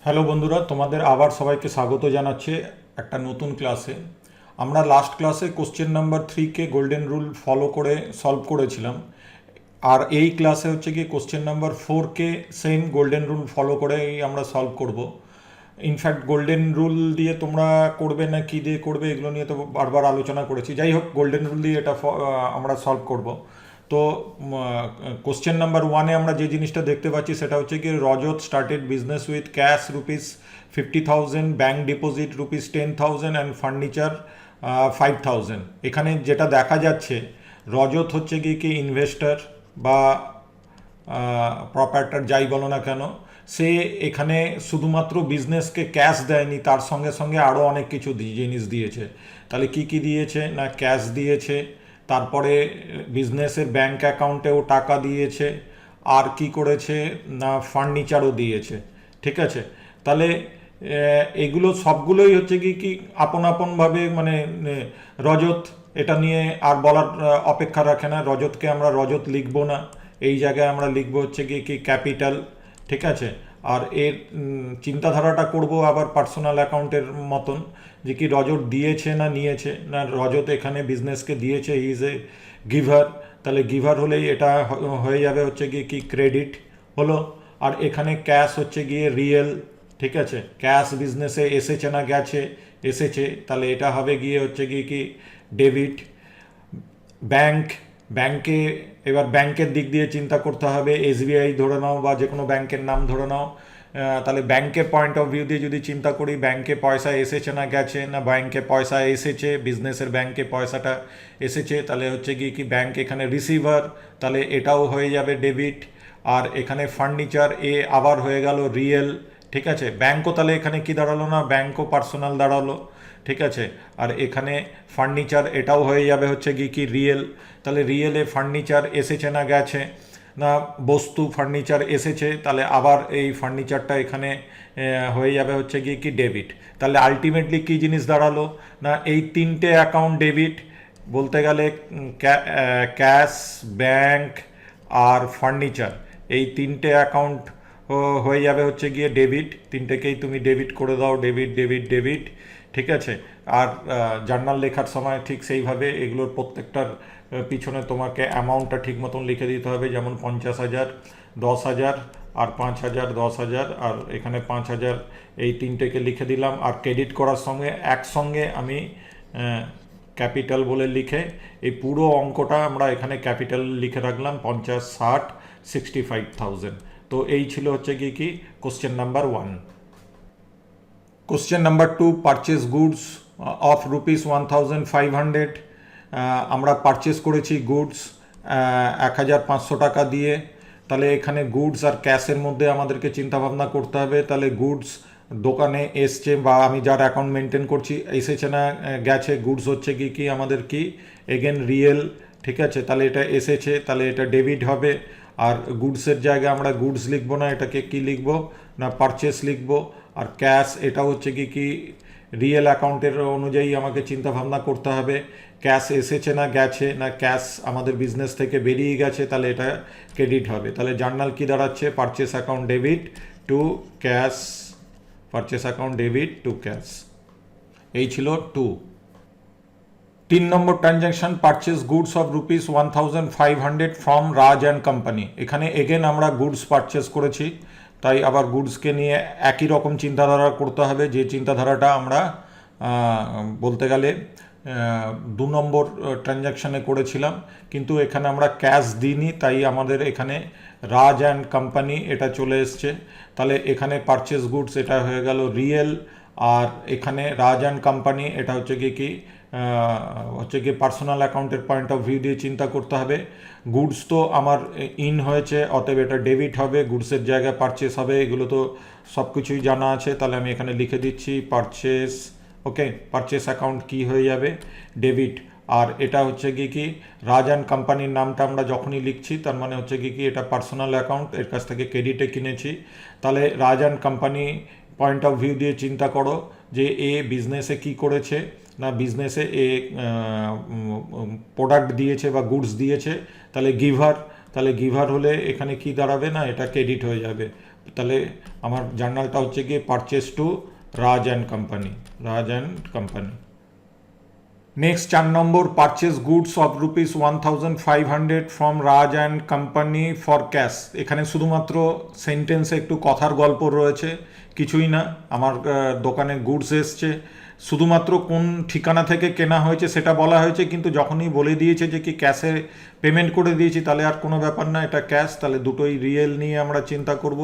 Hello বন্ধুরা, তোমাদের আবার সবাইকে স্বাগত জানাচ্ছি একটা নতুন ক্লাসে। আমরা লাস্ট ক্লাসে কোশ্চেন নাম্বার 3কে গোল্ডেন রুল ফলো করে সলভ করেছিলাম, আর এই ক্লাসে হচ্ছে কি কোশ্চেন নাম্বার 4কে সেম গোল্ডেন রুল ফলো করেই আমরা সলভ করব। ইনফ্যাক্ট গোল্ডেন রুল দিয়ে তোমরা করবে না কী দিয়ে করবে এগুলো নিয়ে তো বারবার আলোচনা করেছি। যাই হোক, গোল্ডেন রুল দিয়ে এটা আমরা সলভ করব। তো কোশ্চেন নাম্বার 1-এ আমরা যে জিনিসটা দেখতে পাচ্ছি সেটা হচ্ছে কি Rajat started business with cash ₹50,000, bank deposit ₹10,000 and furniture 5,000। এখানে যেটা দেখা যাচ্ছে, রজত হচ্ছে কি ইনভেস্টর বা প্রপার্টার যাই বলো না কেন, সে এখানে শুধুমাত্র বিজনেসকে ক্যাশ দেয়নি, তার সঙ্গে সঙ্গে আরও অনেক কিছু জিনিস দিয়েছে। তাহলে কি কি দিয়েছে না, ক্যাশ দিয়েছে, তারপরে বিজনেসের ব্যাংক অ্যাকাউন্টেও টাকা দিয়েছে, আর কি করেছে না ফার্নিচারও দিয়েছে। ঠিক আছে, তাহলে এগুলো সবগুলোই হচ্ছে কি আপন আপনভাবে মানে রজত এটা নিয়ে আর বলার অপেক্ষা রাখে না। রজতকে আমরা রজত লিখবো না, এই জায়গায় আমরা লিখবো হচ্ছে কি ক্যাপিটাল। ঠিক আছে, আর এর চিন্তাধারাটা করব আবার পার্সোনাল অ্যাকাউন্টের মতন, যে কি রজত দিয়েছে না নিয়েছে। না, রজত এখানে বিজনেসকে দিয়েছে, হি ইজ এ গিভার। তাহলে গিভার হলেই এটা হয়ে যাবে হচ্ছে কি ক্রেডিট হলো। আর এখানে ক্যাশ হচ্ছে গিয়ে রিয়েল। ঠিক আছে, ক্যাশ বিজনেসে এসেছে না গেছে, এসেছে, তাহলে এটা হবে গিয়ে হচ্ছে কি ডেবিট। ব্যাংকে এবার ব্যাংকের দিক দিয়ে চিন্তা করতে হবে, এসবিআই ধরে নাও বা যে কোনো ব্যাংকের নাম ধরে নাও। তাহলে ব্যাংকের পয়েন্ট অফ ভিউ দিয়ে যদি চিন্তা করি, ব্যাংকে পয়সা এসেছে না গেছে, না ব্যাংকে পয়সা এসেছে, বিজনেসের ব্যাংকে পয়সাটা এসেছে, তাহলে হচ্ছে কি ব্যাংক এখানে রিসিভার, তাহলে এটাও হয়ে যাবে ডেবিট। আর এখানে ফার্নিচার আবার হয়ে গেল রিয়েল। ঠিক আছে, ব্যাংকও তাহলে এখানে কি দাঁড়ালো না, ব্যাংকও পার্সোনাল দাঁড়ালো। ঠিক আছে, আর এখানে ফার্নিচার এটাও হয়ে যাবে হচ্ছে কি রিয়েল। তাহলে রিয়েলে ফার্নিচার এসেছে না গেছে, না বস্তু ফার্নিচার এসেছে, তাহলে আবার এই ফার্নিচারটা এখানে হয়ে যাবে হচ্ছে কি ডেবিট। তাহলে আলটিমেটলি কি জিনিস দাঁড়ালো না, এই তিনটে অ্যাকাউন্ট ডেবিট বলতে গেলে ক্যাশ, ব্যাংক আর ফার্নিচার, এই তিনটে অ্যাকাউন্ট হয়ে যাবে হচ্ছে গিয়ে ডেবিট। তিনটেকেই তুমি ডেবিট করে দাও, ডেবিট ডেবিট ডেবিট। ঠিক আছে, আর জার্নাল লেখার সময় ঠিক সেইভাবে এগুলোর প্রত্যেকটার পিছনে তোমাকে অ্যামাউন্টটা ঠিক মতন লিখে দিতে হবে, যেমন 50,000, 10,000 আর 5,000, 10,000 আর এখানে 5,000, এই তিনটেকে লিখে দিলাম। আর ক্রেডিট করার সঙ্গে একসঙ্গে আমি ক্যাপিটাল বলে লিখে এই পুরো অঙ্কটা আমরা এখানে ক্যাপিটাল লিখে রাখলাম, 50, 60, 65,000। তো এই ছিল হচ্ছে কি question number 1। Question number 2, purchase goods of ₹1,500। আমরা পারচেস করেছি গুডস 1,500 টাকা দিয়ে। তাহলে এখানে গুডস আর ক্যাশের মধ্যে আমাদেরকে চিন্তাভাবনা করতে হবে। তাহলে গুডস দোকানে এসছে বা আমি যার অ্যাকাউন্ট মেনটেন করছি এসেছে না গেছে, গুডস হচ্ছে কি আমাদের কি এগেন রিয়েল। ঠিক আছে, তাহলে এটা এসেছে, তাহলে এটা ডেবিট হবে। আর গুডসের জায়গায় আমরা গুডস লিখবো না, এটাকে কি লিখবো না পারচেস লিখবো। আর ক্যাশ এটা হচ্ছে কি রিয়েল অ্যাকাউন্টের অনুযায়ী আমাকে চিন্তা ভাবনা করতে হবে, ক্যাশ এসেছে না গেছে, না ক্যাশ আমাদের বিজনেস থেকে বেরিয়ে গেছে, তাহলে এটা ক্রেডিট হবে। তাহলে জার্নাল কি দাঁড়াচ্ছে, purchase account debit to cash, purchase account debit to cash. এই ছিল 2। 3 number transaction, purchase goods of ₹1,500 from Raj and company. এখানে এগেন আমরা গুডস পারচেস করেছি, তাই আবার গুডসকে নিয়ে একই রকম চিন্তাধারা করতে হবে, যে চিন্তাধারাটা আমরা বলতে গেলে 2 নম্বর ট্রানজ্যাকশানে করেছিলাম। কিন্তু এখানে আমরা ক্যাশ দিইনি, তাই আমাদের এখানে রাজ অ্যান্ড কোম্পানি এটা চলে এসছে। তাহলে এখানে পারচেস গুডস এটা হয়ে গেল রিয়েল, আর এখানে রাজ অ্যান্ড কোম্পানি এটা হচ্ছে কি পার্সোনাল অ্যাকাউন্টের পয়েন্ট অফ ভিউ দিয়ে চিন্তা করতে হবে। গুডস তো আমার ইন হয়েছে, অতএব এটা ডেবিট হবে, গুডসের জায়গায় পারচেস হবে, এগুলো তো সব কিছুই জানা আছে। তাহলে আমি এখানে লিখে দিচ্ছি পারচেস। ওকে, পারচেস অ্যাকাউন্ট কি হয়ে যাবে ডেবিট। আর এটা হচ্ছে কি রাজ অ্যান্ড কোম্পানির নামটা আমরা যখনই লিখছি তার মানে হচ্ছে কি এটা পার্সোনাল অ্যাকাউন্ট, এর কাছ থেকে ক্রেডিটে কিনেছি। তাহলে Raj and company point of view দিয়ে চিন্তা করো যে এ বিজনেসে কি করেছে না, বিজনেসে এ প্রোডাক্ট দিয়েছে বা গুডস দিয়েছে, তাহলে গিভার। তাহলে গিভার হলে এখানে কি দাঁড়াবে না, এটা ক্রেডিট হয়ে যাবে। তাহলে আমার জার্নালটা হচ্ছে গিয়ে purchase to Raj and company, Raj and company. Next 4 number, purchase goods of ₹1,500 from Raj and company for cash. এখানে শুধুমাত্র সেন্টেন্সে একটু কথার গল্প রয়েছে, কিছুই না। আমার দোকানে গুডস এসছে, শুধুমাত্র কোন ঠিকানা থেকে কেনা হয়েছে সেটা বলা হয়েছে, কিন্তু যখনই বলে দিয়েছে যে কি ক্যাশে পেমেন্ট করে দিয়েছি, তাহলে আর কোনো ব্যাপার না, এটা ক্যাশ। তাহলে দুটোই রিয়েল নিয়ে আমরা চিন্তা করব।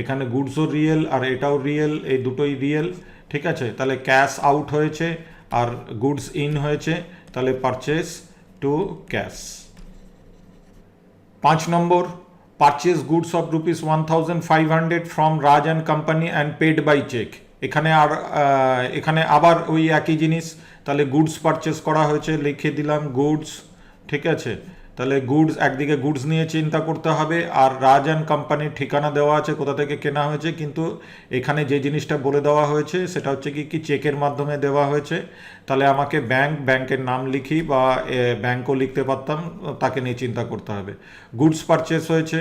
এখানে গুডসও রিয়েল আর এটাও রিয়েল, এই দুটোই রিয়েল, ঠিক আছে। তাহলে ক্যাশ আউট হয়েছে আর গুডস ইন হয়েছে, তাহলে purchase to cash. 5 number, purchase goods of ₹1,500 from Raj and company and paid by cheque. এখানে আবার ওই একই জিনিস, তাহলে গুডস পারচেস করা হয়েছে, লিখে দিলাম গুডস, ঠিক আছে। তাহলে গুডস, একদিকে গুডস নিয়ে চিন্তা করতে হবে, আর রাজ অ্যান্ড কোম্পানির ঠিকানা দেওয়া আছে কোথা থেকে কেনা হয়েছে, কিন্তু এখানে যে জিনিসটা বলে দেওয়া হয়েছে সেটা হচ্ছে কি চেকের মাধ্যমে দেওয়া হয়েছে। তাহলে আমাকে ব্যাংকের নাম লিখি বা ব্যাংকও লিখতে পারতাম, তাকে নিয়ে চিন্তা করতে হবে। গুডস পারচেস হয়েছে,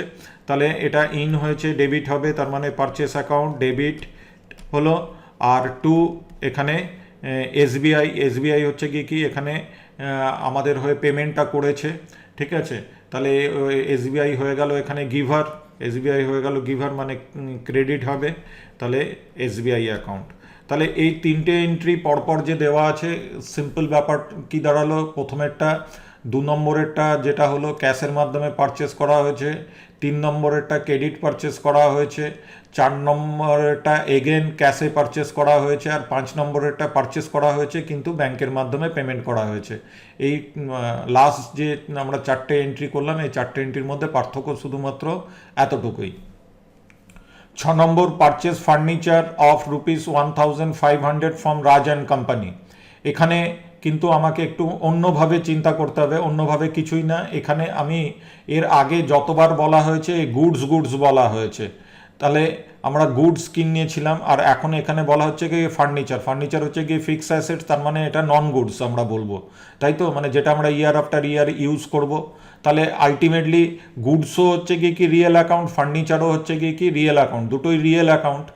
তাহলে এটা ইন হয়েছে, ডেবিট হবে, তার মানে পারচেস অ্যাকাউন্ট ডেবিট হলো। আর টু, এখানে এসবিআই হচ্ছে কি এখানে আমাদের হয়ে পেমেন্টটা করেছে, ঠিক আছে। তাহলে এসবিআই হয়ে গেল এখানে গিভার, এসবিআই হয়ে গেল গিভার, মানে ক্রেডিট হবে, তাহলে এসবিআই অ্যাকাউন্ট। তাহলে এই 3টে এন্ট্রি পরপর যে দেওয়া আছে, সিম্পল ব্যাপার কি দাঁড়ালো, প্রথমেরটা, 2 নম্বরেরটা যেটা হলো ক্যাশের মাধ্যমে পারচেস করা হয়েছে, 3 নম্বরেরটা ক্রেডিট পারচেস করা হয়েছে, 4 নম্বরেরটা এগেন ক্যাশে পারচেস করা হয়েছে, আর 5 নম্বরেরটা পারচেস করা হয়েছে কিন্তু ব্যাংকের মাধ্যমে পেমেন্ট করা হয়েছে। এই লাস্ট যে আমরা 4টে এন্ট্রি করলাম, এই 4টে এন্ট্রির মধ্যে পার্থক্য শুধুমাত্র এতটুকুই। 6 number, purchase furniture of ₹1,500 from Raj and company. এখানে কিন্তু আমাকে একটু অন্যভাবে চিন্তা করতে হবে, অন্যভাবে কিছুই না। এখানে আমি এর আগে যতবার বলা হয়েছে গুডস বলা হয়েছে, তাহলে আমরা গুডস কিনিয়েছিলাম, আর এখন এখানে বলা হচ্ছে কি ফার্নিচার হচ্ছে কি ফিক্স অ্যাসেট, তার মানে এটা নন গুডস আমরা বলবো, তাই তো, মানে যেটা আমরা ইয়ার আফটার ইয়ার ইউজ করব। তাহলে আলটিমেটলি গুডসও হচ্ছে কি রিয়েল অ্যাকাউন্ট, ফার্নিচারও হচ্ছে কি রিয়েল অ্যাকাউন্ট, দুটোই রিয়েল অ্যাকাউন্ট।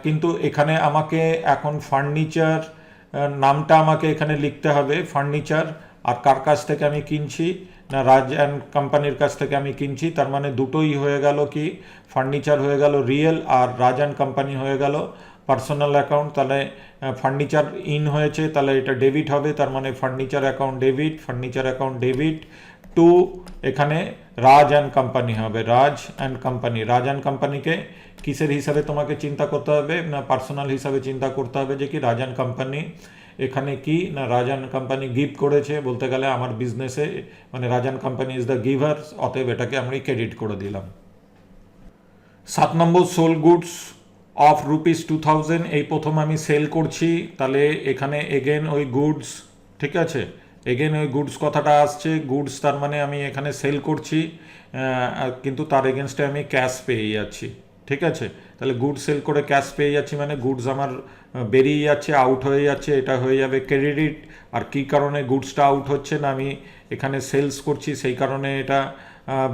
কিন্তু এখানে আমাকে এখন ফার্নিচার নামটা আমাকে এখানে লিখতে হবে, ফার্নিচার, আর কার কাছ থেকে আমি কিনছি না, রাজ অ্যান্ড কোম্পানির কাছ থেকে আমি কিনছি, তার মানে দুটোই হয়ে গেল কি, ফার্নিচার হয়ে গেল রিয়েল আর রাজ অ্যান্ড কোম্পানি হয়ে গেল পার্সোনাল অ্যাকাউন্ট। তাহলে ফার্নিচার ইন হয়েছে, তাহলে এটা ডেবিট হবে, তার মানে ফার্নিচার অ্যাকাউন্ট ডেবিট টু, এখানে রাজ অ্যান্ড কোম্পানি হবে, রাজ অ্যান্ড কোম্পানিকে কিসের হিসাবে তোমাকে চিন্তা করতে হবে না, পার্সোনাল হিসাবে চিন্তা করতে হবে, যে কি রাজ অ্যান্ড কোম্পানি এখানে কি না, রাজ অ্যান্ড কোম্পানি গিফট করেছে, বলতে গেলে আমার বিজনেসে, মানে Raj and company is the giver, অতএব এটাকে আমি ক্রেডিট করে দিলাম। 7 নম্বর, সোল গুডস অফ ₹2,000, এই প্রথম আমি সেল করছি, তাহলে এখানে এগেন ওই গুডস, ঠিক আছে, এগেন ওই গুডস কথাটা আসছে, গুডস তার মানে আমি এখানে সেল করছি, কিন্তু তার এগেনস্টে আমি ক্যাশ পেয়ে যাচ্ছি, ঠিক আছে। তাহলে গুডস সেল করে ক্যাশ পেয়ে যাচ্ছি, মানে গুডস আমার বেরিয়ে যাচ্ছে, আউট হয়ে যাচ্ছে, এটা হয়ে যাবে ক্রেডিট। আর কী কারণে গুডসটা আউট হচ্ছে না, আমি এখানে সেলস করছি সেই কারণে এটা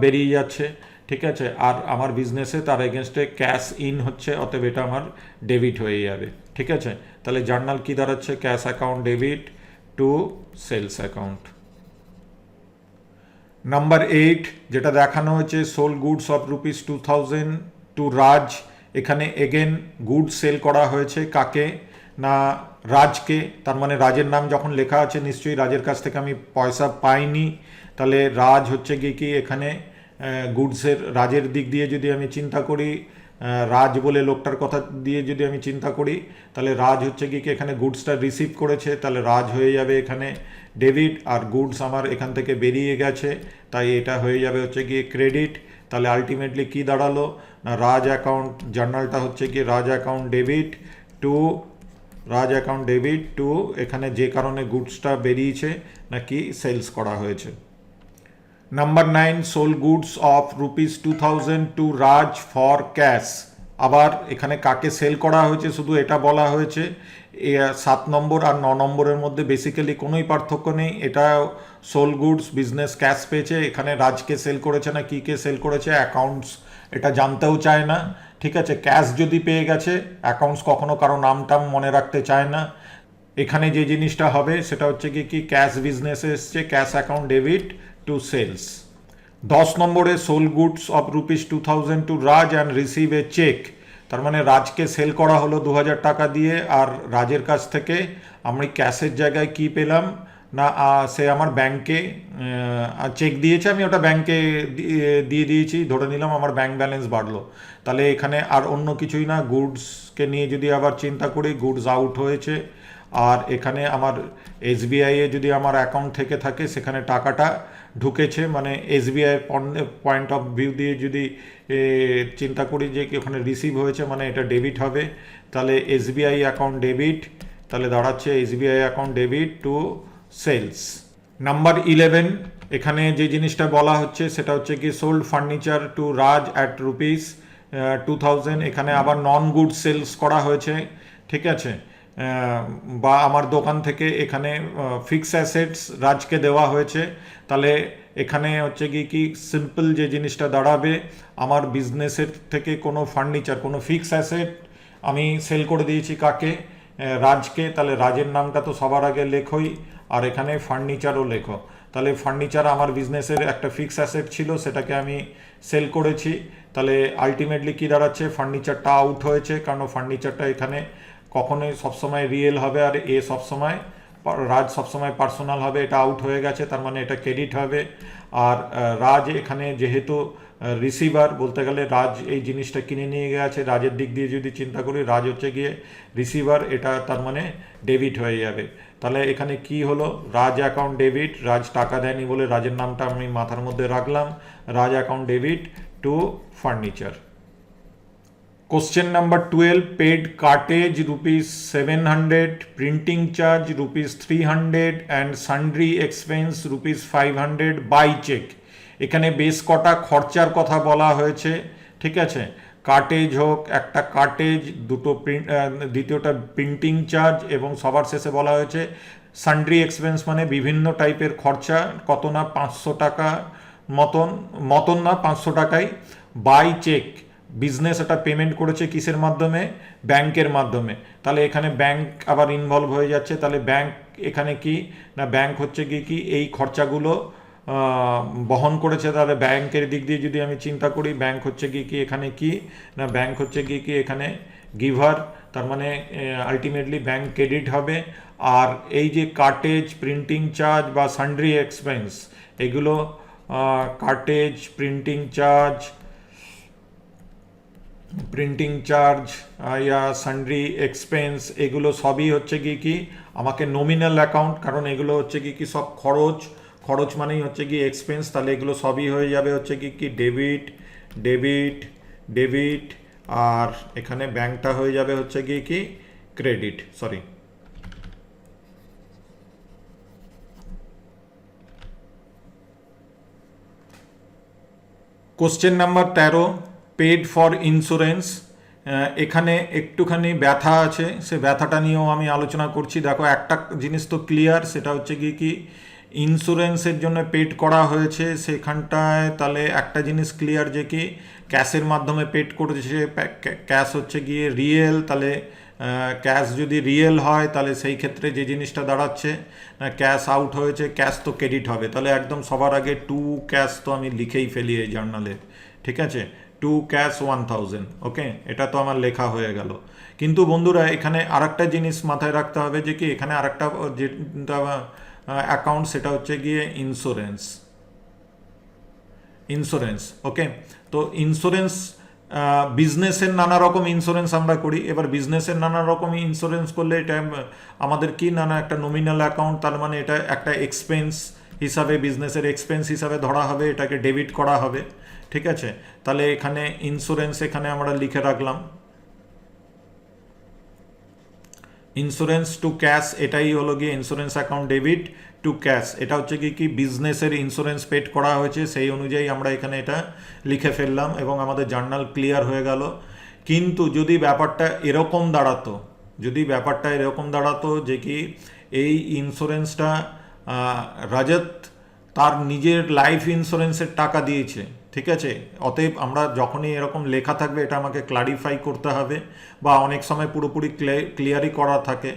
বেরিয়ে যাচ্ছে, ঠিক আছে। আর আমার বিজনেসে তার এগেনস্টে ক্যাশ ইন হচ্ছে, অতএব এটা আমার ডেবিট হয়ে যাবে, ঠিক আছে। তাহলে জার্নাল কি দাঁড়াচ্ছে, cash account debit to sales account. Number 8 যেটা দেখানো হয়েছে, sold goods of ₹2,000 to Raj, এখানে এগেন গুডস সেল করা হয়েছে কাকে না, রাজকে, তার মানে রাজের নাম যখন লেখা আছে নিশ্চয়ই রাজের কাছ থেকে আমি পয়সা পাইনি, তাহলে রাজ হচ্ছে কি এখানে গুডসের, রাজের দিক দিয়ে যদি আমি চিন্তা করি, রাজ বলে লোকটার কথা দিয়ে যদি আমি চিন্তা করি, তাহলে রাজ হচ্ছে কি এখানে গুডসটা রিসিভ করেছে, তাহলে রাজ হয়ে যাবে এখানে ডেবিট, আর গুডস আমার এখান থেকে বেরিয়ে গেছে, তাই এটা হয়ে যাবে হচ্ছে কি ক্রেডিট। তাহলে আলটিমেটলি কি দাঁড়ালো না, রাজ অ্যাকাউন্ট, জার্নালটা হচ্ছে কি রাজ অ্যাকাউন্ট ডেবিট টু এখানে যে কারণে গুডসটা বেরিয়েছে নাকি সেলস করা হয়েছে। Number 9, sold goods of ₹2,000 to Raj for cash, আবার এখানে কাকে সেল করা হয়েছে শুধু এটা বলা হয়েছে, 7 নম্বর আর 9 নম্বরের মধ্যে বেসিক্যালি কোনোই পার্থক্য নেই। এটা সোল গুডস বিজনেস ক্যাশ পেয়েছে, এখানে রাজকে সেল করেছে না কে সেল করেছে অ্যাকাউন্টস এটা জানতেও চায় না। ঠিক আছে, ক্যাশ যদি পেয়ে গেছে অ্যাকাউন্টস কখনো কারো নাম টাম মনে রাখতে চায় না। এখানে যে জিনিসটা হবে সেটা হচ্ছে কি ক্যাশ বিজনেসে এসছে, cash account debit to sales. 10 নম্বরে sold goods of ₹2000 to Raj and receive a cheque. তার মানে রাজকে সেল করা হলো 2000 টাকা দিয়ে, আর রাজের কাছ থেকে আমি ক্যাশের জায়গায় কি পেলাম না, সে আমার ব্যাংকে চেক দিয়েছে, আমি ওটা ব্যাংকে দিয়ে দিয়েছি, ধরে নিলাম আমার ব্যাংক ব্যালেন্স বাড়লো। তাহলে এখানে আর অন্য কিছুই না, গুডসকে নিয়ে যদি আবার চিন্তা করি গুডস আউট হয়েছে, আর এখানে আমার এসবিআইয়ে যদি আমার অ্যাকাউন্ট থেকে থাকে সেখানে টাকাটা ঢুকেছে, মানে এসবিআইয়ের পয়েন্ট অফ ভিউ দিয়ে যদি চিন্তা করি যে ওখানে রিসিভ হয়েছে মানে এটা ডেবিট হবে। তাহলে এসবিআই অ্যাকাউন্ট ডেবিট, তাহলে দাঁড়াচ্ছে SBI account debit to sales. Number 11, এখানে যে জিনিসটা বলা হচ্ছে সেটা হচ্ছে কি sold furniture to Raj at ₹2000। এখানে আবার নন গুড সেলস করা হয়েছে, ঠিক আছে, বা আমার দোকান থেকে এখানে ফিক্স অ্যাসেটস রাজকে দেওয়া হয়েছে। তাহলে এখানে হচ্ছে কি সিম্পল যে জিনিসটা দাঁড়াবে, আমার বিজনেসের থেকে কোনো ফার্নিচার কোনো ফিক্স অ্যাসেট আমি সেল করে দিয়েছি কাকে, রাজকে। তাহলে রাজের নামটা তো সবার আগে লেখোই, আর এখানে ফার্নিচারও লেখো। তাহলে ফার্নিচার আমার বিজনেসের একটা ফিক্স অ্যাসেট ছিল, সেটাকে আমি সেল করেছি। তাহলে আলটিমেটলি কি দাঁড়াচ্ছে, ফার্নিচারটা আউট হয়েছে, কারণ ফার্নিচারটা এখানে কখনোই সবসময় রিয়েল হবে, আর সবসময় রাজ সবসময় পার্সোনাল হবে, এটা আউট হয়ে গেছে, তার মানে এটা ক্রেডিট হবে। আর রাজ এখানে যেহেতু রিসিভার, বলতে গেলে রাজ এই জিনিসটা কিনে নিয়ে গেছে, রাজের দিক দিয়ে যদি চিন্তা করি রাজ হচ্ছে গিয়ে রিসিভার, এটা তার মানে ডেবিট হয়ে যাবে। তাহলে এখানে কি হলো, রাজ অ্যাকাউন্ট ডেবিট, রাজ টাকা দেয়নি বলে রাজের নামটা আমি মাথার মধ্যে রাখলাম, Raj account debit to furniture. Question number 12, paid cartage ₹700, printing charge ₹300 and sundry expense ₹500 by check। এখানে বেশ কটা খরচার কথা বলা হয়েছে, ঠিক আছে, কার্টেজ হোক, একটা কার্টেজ, দুটো দ্বিতীয়টা প্রিন্টিং চার্জ, এবং সবার শেষে বলা হয়েছে সান্ড্রি এক্সপেন্স মানে বিভিন্ন টাইপের খরচা, কত না 500 টাকা মতন না 500 টাকাই বাই চেক। বিজনেস এটা পেমেন্ট করেছে কিসের মাধ্যমে, ব্যাংকের মাধ্যমে। তাহলে এখানে ব্যাংক আবার ইনভলভ হয়ে যাচ্ছে। তাহলে ব্যাংক এখানে কি না, ব্যাংক হচ্ছে কি এই খরচাগুলো বহন করেছে। তাহলে ব্যাংকের দিক দিয়ে যদি আমি চিন্তা করি, ব্যাংক হচ্ছে কি এখানে কি না, ব্যাংক হচ্ছে কি এখানে গিভার, তার মানে আলটিমেটলি ব্যাংক ক্রেডিট হবে। আর এই যে কার্টেজ, প্রিন্টিং চার্জ বা সান্ড্রি এক্সপেন্স, এগুলো কার্টেজ, প্রিন্টিং চার্জ ইয়া সান্ড্রি এক্সপেন্স, এগুলো সবই হচ্ছে কি আমাকে নমিনাল অ্যাকাউন্ট, কারণ এগুলো হচ্ছে কি সব খরচ মানেই হচ্ছে কি এক্সপেন্স। তাহলে এগুলো সবই হয়ে যাবে হচ্ছে কি ডেবিট ডেবিট ডেবিট, আর এখানে ব্যাংকটা হয়ে যাবে হচ্ছে কি credit. Sorry, question number 13, paid for insurance. এখানে একটুখানি ব্যথা আছে, সে ব্যথাটা নিয়েও আমি আলোচনা করছি। দেখো একটা জিনিস তো ক্লিয়ার, সেটা হচ্ছে কি ইন্স্যুরেন্সের জন্য পেড করা হয়েছে সেখানটায়। তাহলে একটা জিনিস ক্লিয়ার যে কি ক্যাশের মাধ্যমে পেড করেছে, ক্যাশ হচ্ছে গিয়ে রিয়েল। তাহলে ক্যাশ যদি রিয়েল হয় তাহলে সেই ক্ষেত্রে যে জিনিসটা দাঁড়াচ্ছে, ক্যাশ আউট হয়েছে, ক্যাশ তো ক্রেডিট হবে। তাহলে একদম সবার আগে টু ক্যাশ তো আমি লিখেই ফেলি এই জার্নালে, ঠিক আছে, টু ক্যাশ 1000। ওকে, এটা তো আমার লেখা হয়ে গেল। কিন্তু বন্ধুরা এখানে আরেকটা জিনিস মাথায় রাখতে হবে যে কি এখানে আরেকটা যেটা অ্যাকাউন্ট, সেটা হচ্ছে গিয়ে ইন্স্যুরেন্স। ওকে, তো ইন্স্যুরেন্স বিজনেসের নানা রকম ইন্স্যুরেন্স আমরা করি। এবার বিজনেসের নানা রকম ইন্স্যুরেন্স করলে এটা আমাদের কি নানা একটা নমিনাল অ্যাকাউন্ট, তার মানে এটা একটা এক্সপেন্স হিসাবে, বিজনেসের এক্সপেন্স হিসাবে ধরা হবে, এটাকে ডেবিট করা হবে, ঠিক আছে। তাহলে এখানে ইন্স্যুরেন্স এখানে আমরা লিখে রাখলাম, ইন্স্যুরেন্স টু ক্যাশ, এটাই হলো গিয়ে insurance account debit to cash. এটা হচ্ছে কি বিজনেসের ইন্স্যুরেন্স পেড করা হয়েছে, সেই অনুযায়ী আমরা এখানে এটা লিখে ফেললাম এবং আমাদের জার্নাল ক্লিয়ার হয়ে গেল। কিন্তু যদি ব্যাপারটা এরকম দাঁড়াতো যদি ব্যাপারটা এরকম দাঁড়াতো যে কি এই ইন্স্যুরেন্সটা রাজত তার নিজের লাইফ ইন্স্যুরেন্সের টাকা দিয়েছে, ঠিক আছে, অতএব আমরা যখনই এরকম লেখা থাকবে এটা আমাকে ক্লারিফাই করতে হবে, বা অনেক সময় পুরোপুরি ক্লিয়ারই করা থাকে।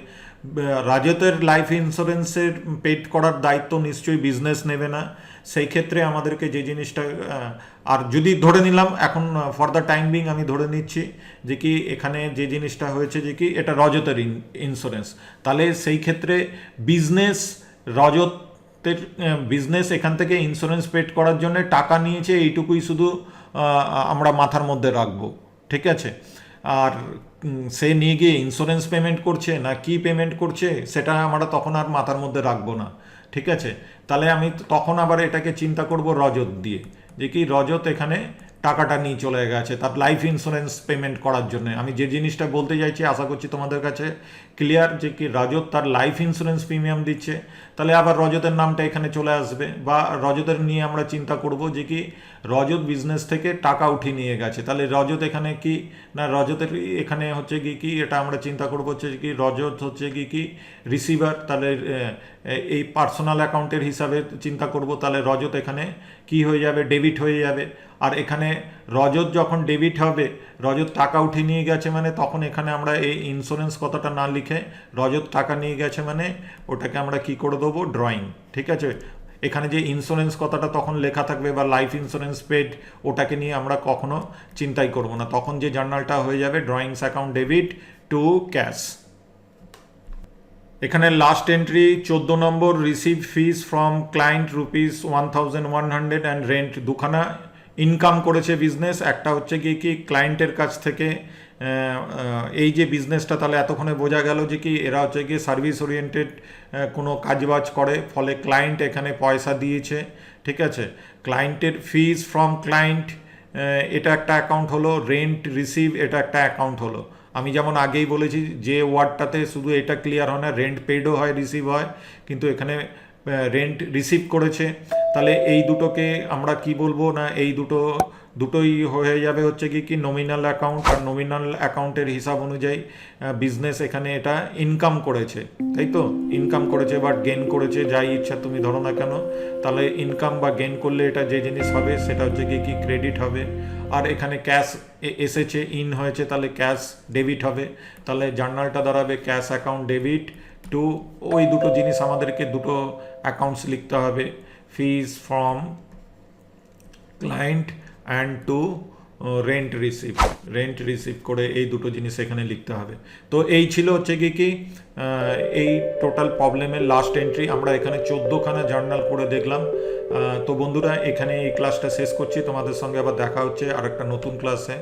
রাজতের লাইফ ইন্স্যুরেন্সের পেড করার দায়িত্ব নিশ্চয়ই বিজনেস নেবে না। সেই ক্ষেত্রে আমাদেরকে যে জিনিসটা আর যদি ধরে নিলাম এখন ফর দ্য টাইম বিং আমি ধরে নিচ্ছি যে কি এখানে যে জিনিসটা হয়েছে যে কি এটা রজতের ইন্স্যুরেন্স, তাহলে সেই ক্ষেত্রে বিজনেস এখান থেকে ইন্স্যুরেন্স পেড করার জন্য টাকা নিয়েছে, এইটুকুই শুধু আমরা মাথার মধ্যে রাখবো, ঠিক আছে। আর সে নিয়ে গিয়ে ইন্স্যুরেন্স পেমেন্ট করছে না কি পেমেন্ট করছে সেটা আমরা তখন আর মাথার মধ্যে রাখবো না, ঠিক আছে। তাহলে আমি তখন আবার এটাকে চিন্তা করব রজত দিয়ে, যে কি রজত এখানে টাকাটা নিয়ে চলে গেছে তার লাইফ ইন্স্যুরেন্স পেমেন্ট করার জন্য। আমি যে জিনিসটা বলতে চাইছি আশা করছি তোমাদের কাছে ক্লিয়ার, যে কি রজত তার লাইফ ইন্স্যুরেন্স প্রিমিয়াম দিচ্ছে, তাহলে আবার রজতের নামটা এখানে চলে আসবে, বা রজতের নিয়ে আমরা চিন্তা করব যে কি রজত বিজনেস থেকে টাকা উঠিয়ে নিয়ে গেছে, তাহলে রজত এখানে কি না রজতের এখানে হচ্ছে কি এটা আমরা চিন্তা করবো হচ্ছে কি রজত হচ্ছে কি রিসিভার, তাহলে এই পার্সোনাল অ্যাকাউন্টের হিসাবে চিন্তা করব, তাহলে রজত এখানে কি হয়ে যাবে, ডেবিট হয়ে যাবে। আর এখানে রজত যখন ডেবিট হবে, রজত টাকা উঠিয়ে নিয়ে গেছে মানে তখন এখানে আমরা এই ইন্স্যুরেন্স কথাটা না লিখে রজত টাকা নিয়ে গেছে মানে ওটাকে আমরা কি করে দেবো, ড্রয়িং, ঠিক আছে। এখানে যে ইন্স্যুরেন্স কথাটা তখন লেখা থাকবে বা লাইফ ইন্স্যুরেন্স পেড, ওটাকে নিয়ে আমরা কখনো চিন্তাই করব না, তখন যে জার্নালটা হয়ে যাবে drawings account debit to cash. এখানে last entry 14 number, receive fees from client ₹1100 and rent, দুখানা ইনকাম করেছে বিজনেস, একটা হচ্ছে কি ক্লায়েন্টের কাছ থেকে এই যে বিজনেসটা, তাহলে এতক্ষণে বোঝা গেল যে কি এরা হচ্ছে কি সার্ভিস ওরিয়েন্টেড কোনো কাজবাজ করে, ফলে ক্লায়েন্ট এখানে পয়সা দিয়েছে, ঠিক আছে। ক্লায়েন্টের ফিস ফ্রম ক্লায়েন্ট এটা একটা অ্যাকাউন্ট হলো, রেন্ট রিসিভ এটা একটা অ্যাকাউন্ট হলো। আমি যেমন আগেই বলেছি যে ওয়ার্ডটাতে শুধু এটা ক্লিয়ার হয় না, রেন্ট পেডও হয় রিসিভ হয়, কিন্তু এখানে রেন্ট রিসিভ করেছে, তাহলে এই দুটোকে আমরা কি বলবো না, এই দুটোই হয়ে যাবে হচ্ছে কি নমিনাল অ্যাকাউন্ট, আর নমিনাল অ্যাকাউন্টের হিসাব অনুযায়ী বিজনেস এখানে এটা ইনকাম করেছে, তাই তো, ইনকাম করেছে বা গেন করেছে, যাই ইচ্ছা তুমি ধরো না কেন, তাহলে ইনকাম বা গেন করলে এটা যে জিনিস হবে সেটা হচ্ছে কি ক্রেডিট হবে। আর এখানে ক্যাশ এসেছে, ইন হয়েছে, তাহলে ক্যাশ ডেবিট হবে, তাহলে জার্নালটা দাঁড়াবে ক্যাশ অ্যাকাউন্ট ডেবিট টু, ওই দুটো জিনিস আমাদেরকে দুটো অ্যাকাউন্টস লিখতে হবে, fees from client and to rent receive করে এই দুটো জিনিস এখানে লিখতে হবে। তো এই ছিল হচ্ছে কি এই টোটাল প্রবলেমের লাস্ট এন্ট্রি। আমরা এখানে 14খানা জার্নাল করে দেখলাম। তো বন্ধুরা এখানে এই ক্লাসটা শেষ করছি, তোমাদের সঙ্গে আবার দেখা হচ্ছে আর একটা নতুন ক্লাসে।